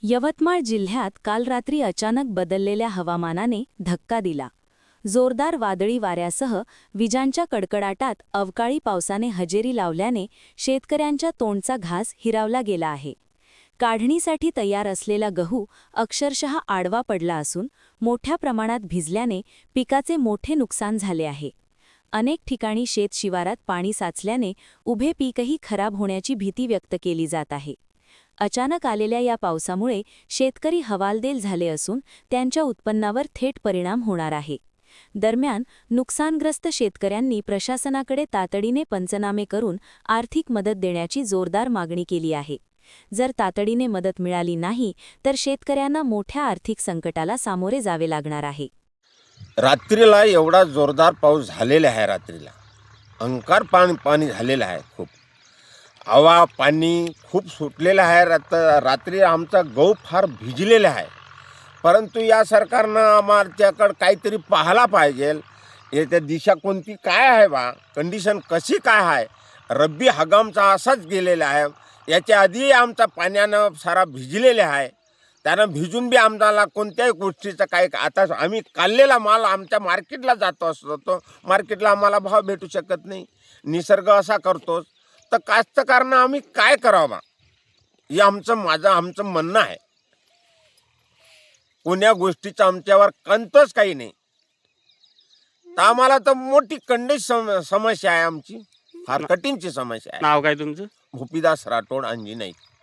यवतमाळ जिल्ह्यात काल रात्री अचानक बदललेल्या हवामानाने धक्का दिला. जोरदार वादळी वाऱ्यासह विजांच्या कडकडाटात अवकाळी पावसाने हजेरी लावल्याने शेतकऱ्यांच्या तोंडचा घास हिरावला गेला आहे. काढणीसाठी तयार असलेला गहू अक्षरशः आडवा पडला असून मोठ्या प्रमाणात भिजल्याने पिकाचे मोठे नुकसान झाले आहे. अनेक ठिकाणी शेतशिवारात पाणी साचल्याने उभे पीकही खराब होण्याची भीती व्यक्त केली जात आहे. अचानक आलेल्या या पावसामुळे शेतकरी हवालदिल झाले असून त्यांच्या उत्पन्नावर थेट परिणाम होणार आहे. दरम्यान नुकसानग्रस्त शेतकऱ्यांनी प्रशासनाकडे तातडीने पंचनामे करून आर्थिक मदत देण्याची जोरदार मागणी केली आहे. जर तातडीने मदत मिळाली नाही तर शेतकऱ्यांना मोठ्या आर्थिक संकटाला सामोरे जावे लागणार आहे. रात्रीला एवढा जोरदार पाऊस झालेला आहे. रात्रीला अंकार पाणी झालेलं आहे. खूप हवा पाणी खूप सुटलेलं आहे. रात्री आमचा गहू फार भिजलेला आहे. परंतु या सरकारनं आमच्याकडं काहीतरी पाहायला पाहिजे. याच्या दिशा कोणती काय आहे बा, कंडिशन कशी काय आहे. रब्बी हंगामचा असाच गेलेला आहे. याच्या आधी आमचा पाण्यानं सारा भिजलेला आहे. त्यानं भिजून बी आम्हाला कोणत्याही गोष्टीचं काही, आता आम्ही काढलेला माल आमच्या मार्केटला जातो असतो, मार्केटला आम्हाला भाव भेटू शकत नाही. निसर्ग असा करतोच तर कास्तकारांना आम्ही काय करावं हे आमचं म्हणणं आहे. कोण्या गोष्टीचं आमच्यावर कंतच काही नाही. तर आम्हाला तर मोठी समस्या आहे. आमची फार कठीणची समस्या आहे. नाव काय तुमचं? भूपीदास राठोड, अंजी नाईक.